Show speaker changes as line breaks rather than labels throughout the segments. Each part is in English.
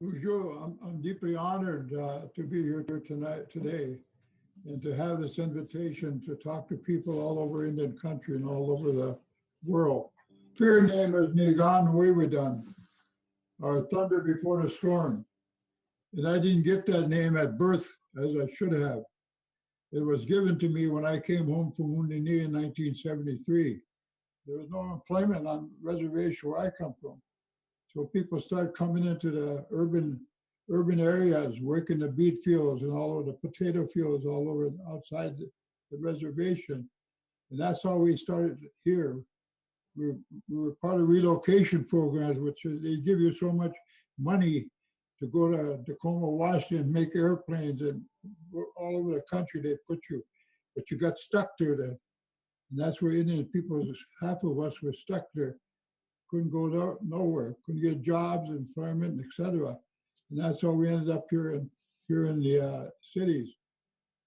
Bonjour. I'm deeply honored to be here today, and to have this invitation to talk to people all over Indian country and all over the world. Fear name is Nee-gon-we-way-we-dun, or thunder before the storm. And I didn't get that name at birth as I should have. It was given to me when I came home from Wounded Knee in 1973. There was no employment on the reservation where I come from. So people started coming into the urban areas, working the beet fields and all over the potato fields all over outside the reservation. And that's how we started here. We were part of relocation programs, which is, they give you so much money to go to Tacoma, Washington, make airplanes, and all over the country they put you. But you got stuck there then. And that's where Indian people, half of us were stuck there. Couldn't go nowhere, couldn't get jobs, employment, etc. And that's how we ended up here in the cities.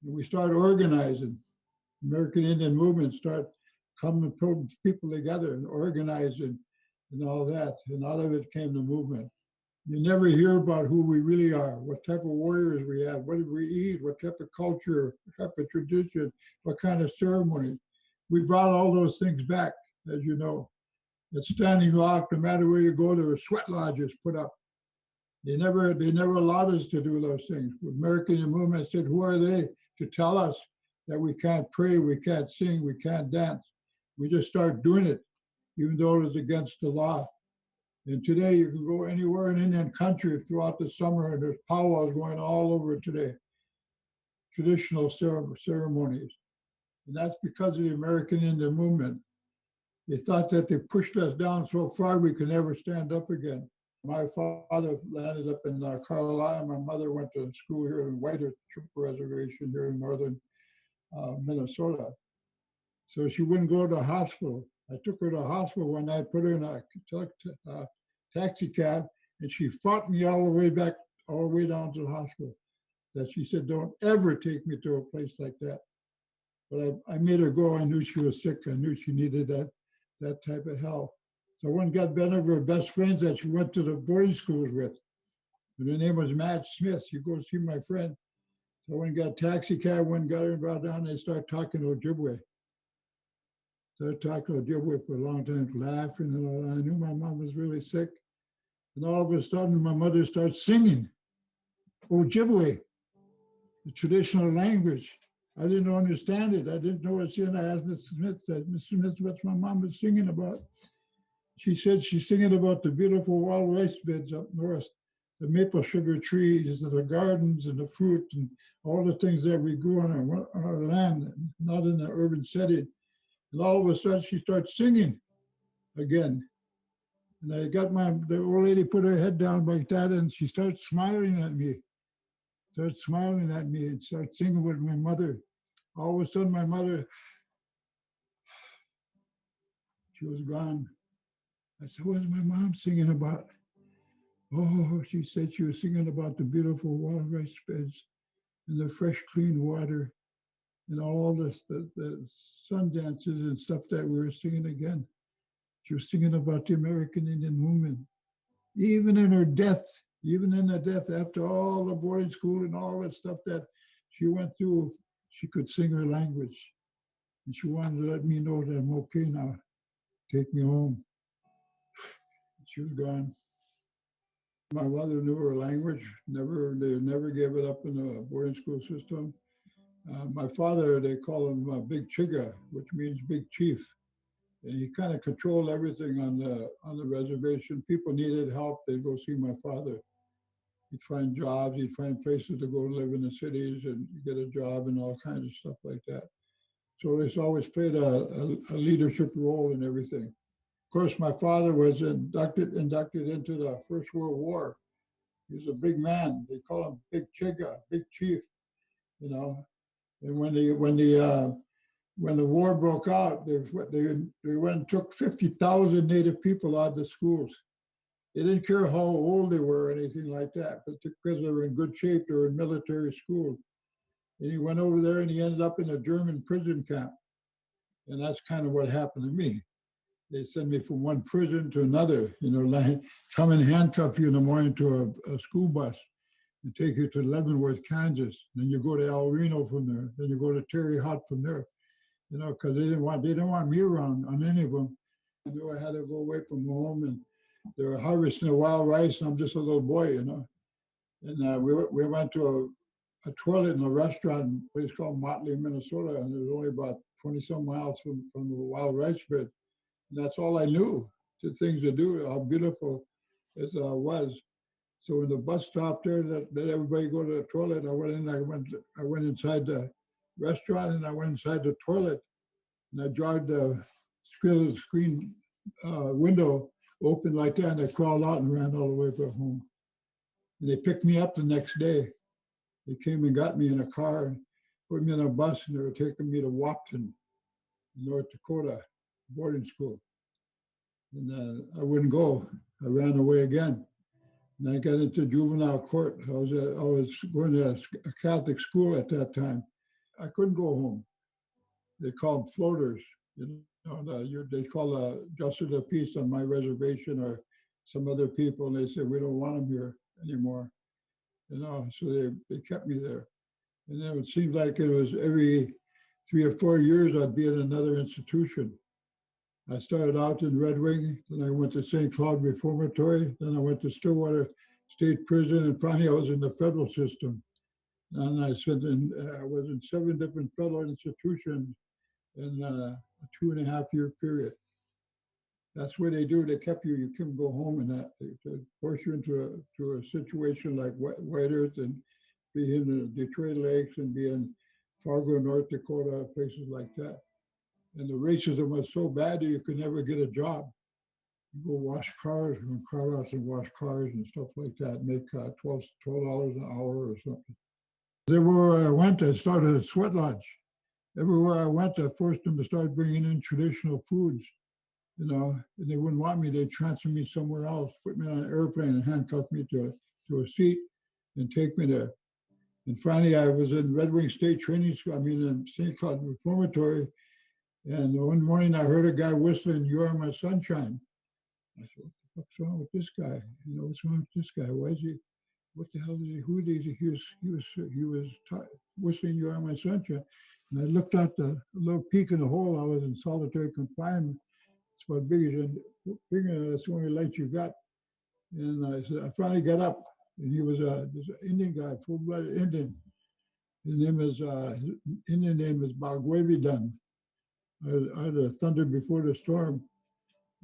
And we started organizing. American Indian movement started coming, putting people together and organizing and all that. And out of it came the movement. You never hear about who we really are, what type of warriors we have, what did we eat, what type of culture, what type of tradition, what kind of ceremony. We brought all those things back, as you know. At Standing Rock, no matter where you go, there were sweat lodges put up. They never allowed us to do those things. The American Indian movement said, who are they to tell us that we can't pray, we can't sing, we can't dance? We just start doing it, even though it was against the law. And today you can go anywhere in Indian country throughout the summer, and there's powwows going all over today, traditional ceremonies. And that's because of the American Indian movement. They thought that they pushed us down so far we could never stand up again. My father landed up in Carlisle. My mother went to school here in White Reservation here in northern Minnesota. So she wouldn't go to the hospital. I took her to the hospital one night, put her in a taxi cab, and she fought me all the way back, all the way down to the hospital. That she said, don't ever take me to a place like that. But I made her go. I knew she was sick. I knew she needed that type of help. So one got one of her best friends that she went to the boarding schools with. And her name was Matt Smith. You go see my friend. So one got a taxi cab, one got her brought down, they started talking Ojibwe. Started talking Ojibwe for a long time, laughing and all that. I knew my mom was really sick. And all of a sudden, my mother starts singing Ojibwe, the traditional language. I didn't understand it. I didn't know what she, and I asked Mr. Smith, Mr. Smith, what's my mom was singing about? She said she's singing about the beautiful wild rice beds up north, the maple sugar trees and the gardens and the fruit and all the things that we grew on our land, not in the urban setting. And all of a sudden she starts singing again. And I got the old lady put her head down like that, and she starts smiling at me. Starts smiling at me and starts singing with my mother. All of a sudden my mother, she was gone. I said, what's my mom singing about? Oh, she said she was singing about the beautiful wild rice beds and the fresh, clean water and all this, the sun dances and stuff that we were singing again. She was singing about the American Indian movement. Even in her death, after all the boarding school and all that stuff that she went through, she could sing her language. And she wanted to let me know that I'm okay now. Take me home. She was gone. My mother knew her language. They never gave it up in the boarding school system. My father, they call him Big Chiga, which means big chief. And he kind of controlled everything on the reservation. People needed help, they'd go see my father. He'd find jobs, he'd find places to go live in the cities and get a job and all kinds of stuff like that. So he's always played a leadership role in everything. Of course, my father was inducted into the First World War. He was a big man. They call him Big Chiga, Big Chief, you know. And when the war broke out, they went and took 50,000 Native people out of the schools. They didn't care how old they were or anything like that, but because they were in good shape, they were in military school. And he went over there and he ended up in a German prison camp. And that's kind of what happened to me. they send me from one prison to another, you know, like come and handcuff you in the morning to a school bus and take you to Leavenworth, Kansas. Then you go to El Reno from there. Then you go to Terre Haute from there, you know, because they didn't want me around on any of them. I knew I had to go away from home, and they were harvesting the wild rice, and I'm just a little boy, you know. And we went to a toilet in a restaurant in a place called Motley, Minnesota, and it was only about 20-some miles from the wild rice bed. And that's all I knew, the things to do, how beautiful it was. So when the bus stopped there, that everybody go to the toilet, I went inside the restaurant, and I went inside the toilet, and I jarred the screen window open like that, and I crawled out and ran all the way back home. And they picked me up the next day. They came and got me in a car and put me on a bus, and they were taking me to Wapton, North Dakota, boarding school. And I wouldn't go. I ran away again. And I got into juvenile court. I was going to a Catholic school at that time. I couldn't go home. They called floaters. You know, they call a justice of the peace on my reservation or some other people, and they said, we don't want them here anymore. You know, so they kept me there. And then it seemed like it was every 3 or 4 years I'd be in another institution. I started out in Red Wing, then I went to St. Cloud Reformatory, then I went to Stillwater State Prison, and finally I was in the federal system. And I was in 7 different federal institutions in a 2.5-year period. That's what they do. They kept you. You couldn't go home, and that to force you into a situation like White Earth, and be in the Detroit Lakes, and be in Fargo, North Dakota, places like that. And the racism was so bad that you could never get a job. You go wash cars, go in car lots and wash cars and stuff like that, make $12 an hour or something. Everywhere I went, I started a sweat lodge. Everywhere I went, I forced them to start bringing in traditional foods, you know, and they wouldn't want me. They'd transfer me somewhere else, put me on an airplane and handcuff me to a seat and take me there. And finally, I was in Red Wing State Training School, in St. Cloud Reformatory. And one morning I heard a guy whistling, "You Are My Sunshine." I said, what the fuck's wrong with this guy? You know, what's wrong with this guy? Why is he, what the hell is he, who is he? He was whistling, "You Are My Sunshine." And I looked out the little peek in the hole. I was in solitary confinement. It's about bigger, that's the only light you got. And I said, I finally got up, and he was this Indian guy, full-blooded Indian. His Indian name is Nee-gon-we-way-we-dun. I had a thunder before the storm.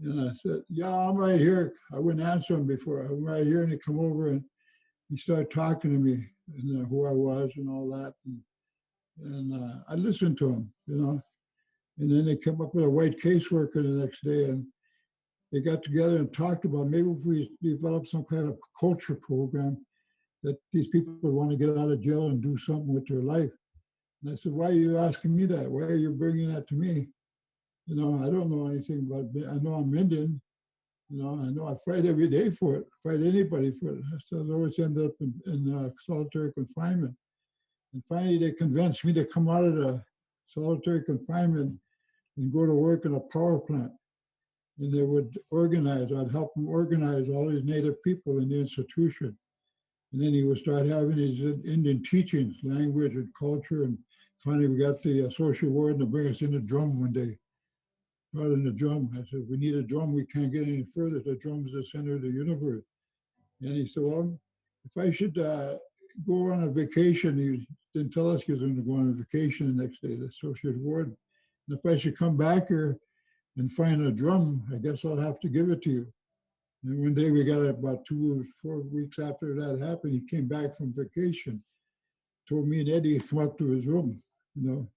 And I said, yeah, I'm right here. I wouldn't answer him before. I'm right here. And he come over and he started talking to me and who I was and all that. And I listened to him, you know. And then they came up with a white caseworker the next day, and they got together and talked about maybe if we develop some kind of culture program that these people would want to get out of jail and do something with their life. And I said, why are you asking me that? Why are you bringing that to me? You know, I don't know anything about it. I know I'm Indian. You know, I know I fight every day for it, fight anybody for it. So I always end up in solitary confinement. And finally, they convinced me to come out of the solitary confinement and go to work in a power plant. And they would organize, I'd help them organize all these Native people in the institution. And then he would start having these Indian teachings, language and culture. And finally, we got the social warden to bring us in a drum one day. Rather than a drum, I said, we need a drum. We can't get any further. The drum is the center of the universe. And he said, well, if I should go on a vacation, he didn't tell us he was going to go on a vacation the next day, the associate warden. And if I should come back here and find a drum, I guess I'll have to give it to you. And one day we got it about 2 or 4 weeks after that happened, he came back from vacation, told me and Eddie to come up to his room, you know.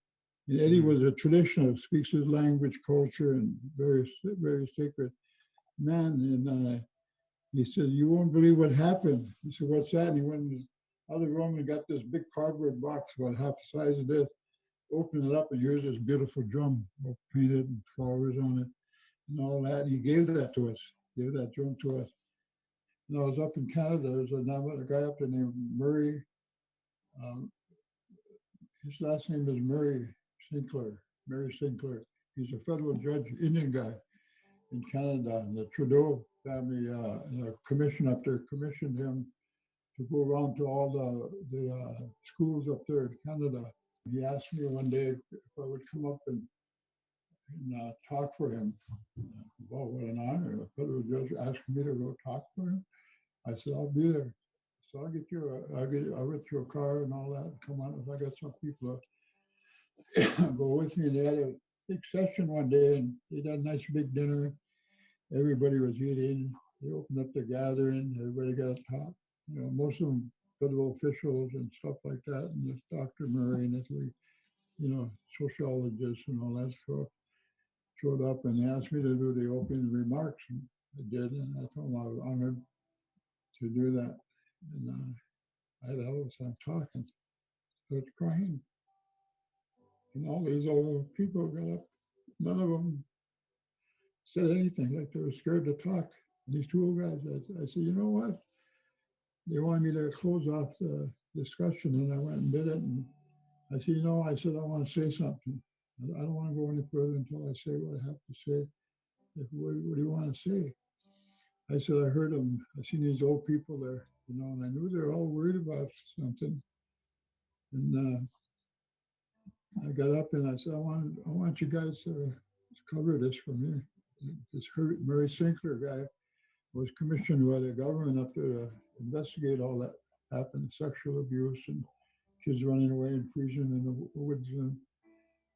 And Eddie was a traditionalist, speaks his language, culture, and very, very sacred man. And he said, you won't believe what happened. He said, what's that? And he went in his other room and got this big cardboard box about half the size of this, opened it up, and here's this beautiful drum, all painted and flowers on it and all that. And he gave that to us, gave that drum to us. And I was up in Canada, there's a guy up there named Murray. His last name is Murray Sinclair. He's a federal judge, Indian guy. in Canada, and the Trudeau family, commission up there, commissioned him to go around to all the schools up there in Canada. He asked me one day if I would come up and talk for him. Well, what an honor. The federal judge asked me to go talk for him. I said, I'll be there. So I'll get you a car and all that. Come on, if I got some people go with me. They had a big session one day, and they had a nice big dinner. Everybody was eating. They opened up the gathering. Everybody got to talk. You know, most of them federal officials and stuff like that. And this Dr. Murray and Italy, you know, sociologists and all that stuff showed up, and they asked me to do the opening remarks. And I did, and I told them I was honored to do that. And I had a hell of a time talking. Started crying. And all these old people got up. None of them said anything, like they were scared to talk. These two old guys, I said, you know what? They wanted me to close off the discussion, and I went and did it. And I said, you know, I want to say something. I don't want to go any further until I say what I have to say. What do you want to say? I said, I heard them. I seen these old people there, you know, and I knew they're all worried about something. And I got up and I said, I want you guys to cover this for me. This Murray Sinclair guy was commissioned by the government up there to investigate all that happened, sexual abuse and kids running away and freezing in the woods and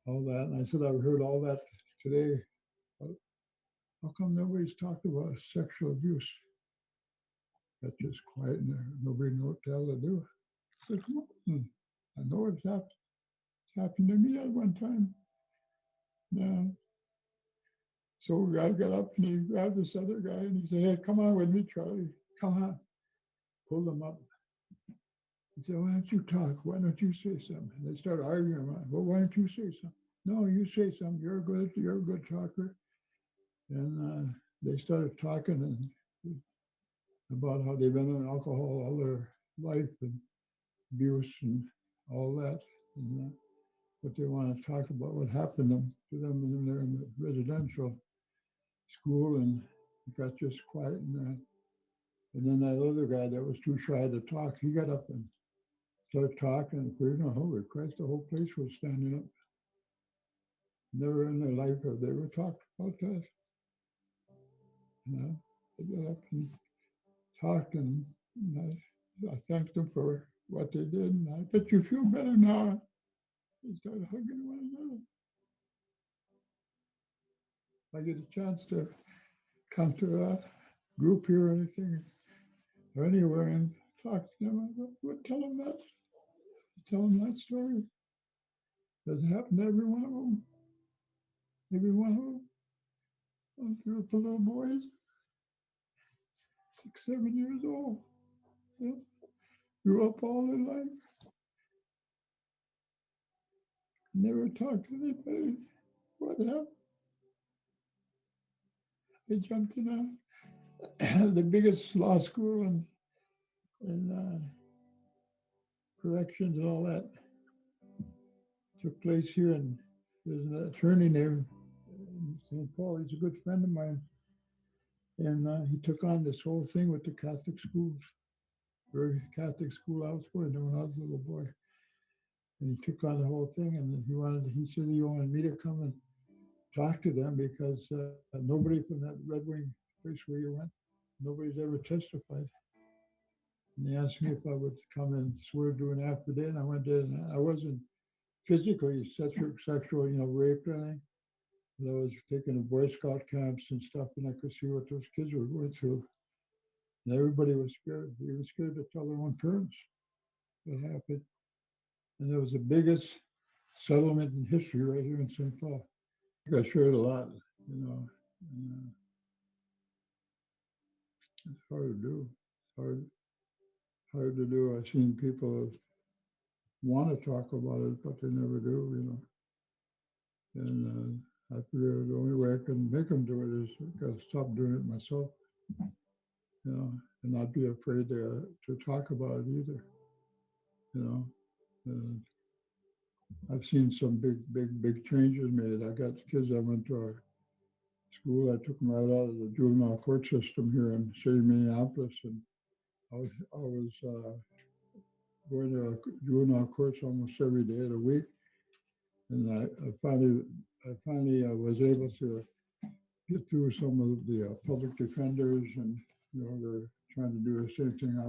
all that. And I said, I've heard all that today. How come nobody's talked about sexual abuse? That's just quiet in there. Nobody knows what the hell to do. I said, come on. I know it's happened. It's happened to me at one time. Yeah. So the guy got up and he grabbed this other guy and he said, hey, come on with me, Charlie. Come on. Pulled him up. He said, why don't you talk? Why don't you say something? And they started arguing about it. Well, why don't you say something? No, you say something. You're a good talker. And they started talking about how they've been on alcohol all their life and abuse and all that. And what they want to talk about, what happened to them when they're in the residential school, and it got just quiet. And then that other guy that was too shy to talk, he got up and started talking. And holy Christ, the whole place was standing up. Never in their life have they ever talked about that. You know, they got up and talked, and I thanked them for what they did. And I bet you feel better now. They started hugging one another. If I get a chance to come to a group here or anything, or anywhere and talk to them, I would tell them that story. Does it happen to every one of them? Every one of them? A group of little boys, 6, 7 years old, yeah. Grew up all their life, never talked to anybody. What happened? They jumped in the biggest law school and corrections and all that took place here. And there's an attorney named St. Paul. He's a good friend of mine. And he took on this whole thing with the Catholic schools. Very Catholic school I was going to when I was a little boy. And he took on the whole thing, and he said he wanted me to come and talk to them because nobody from that Red Wing place where you went, nobody's ever testified. And they asked me if I would come and swear to an affidavit, and I went there, and I wasn't physically sexual, raped or anything. But I was taken to Boy Scout camps and stuff, and I could see what those kids were going through. And everybody was scared. They were scared to tell their own parents what happened. And there was the biggest settlement in history right here in St. Paul. I think I shared a lot, And, it's hard to do. It's hard to do. I've seen people want to talk about it, but they never do, And I figure the only way I can make them do it is I got to stop doing it myself, and not be afraid to talk about it either, And I've seen some big changes made. I got kids that went to our school. I took them right out of the juvenile court system here in city Minneapolis, and I was going to juvenile courts almost every day of the week. And I finally was able to get through some of the public defenders, and they're trying to do the same thing I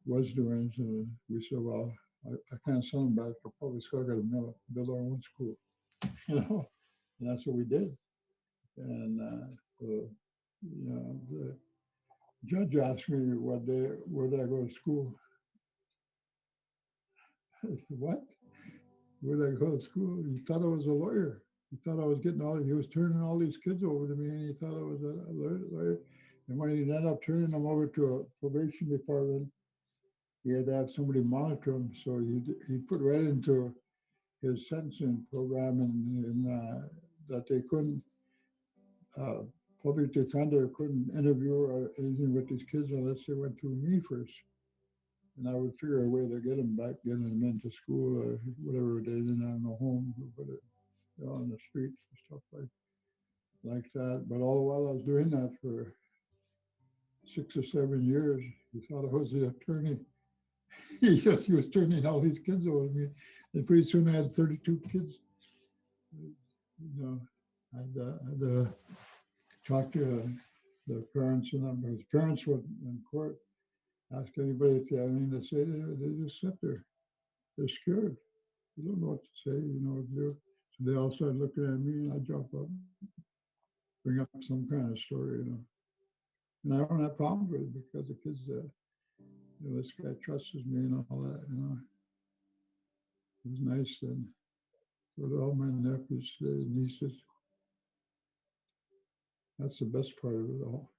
was doing. So we said, well, I can't send them back to public school. I got to build our own school, and that's what we did. And the judge asked me one day, where did I go to school? I said, what? Where did I go to school? He thought I was a lawyer. He thought I was he was turning all these kids over to me, and he thought I was a lawyer. And when he ended up turning them over to a probation department, he had to have somebody monitor them. So he put right into his sentencing program that they couldn't, public defender couldn't interview or anything with these kids unless they went through me first. And I would figure a way to get them back, getting them into school or whatever. They didn't have no home, but on the streets and stuff like that. But all the while I was doing that for 6 or 7 years, he thought I was the attorney. He was turning all these kids over to me. And pretty soon I had 32 kids. I had to talk to the parents, and his parents went in court, ask anybody if they have anything to say. They just sit there. They're scared. They don't know what to say, what to do. So they all started looking at me, and I jump up, bring up some kind of story, And I don't have problems with it because the kids, this guy trusts me and all that, It was nice. And with all my nephews, nieces, that's the best part of it all.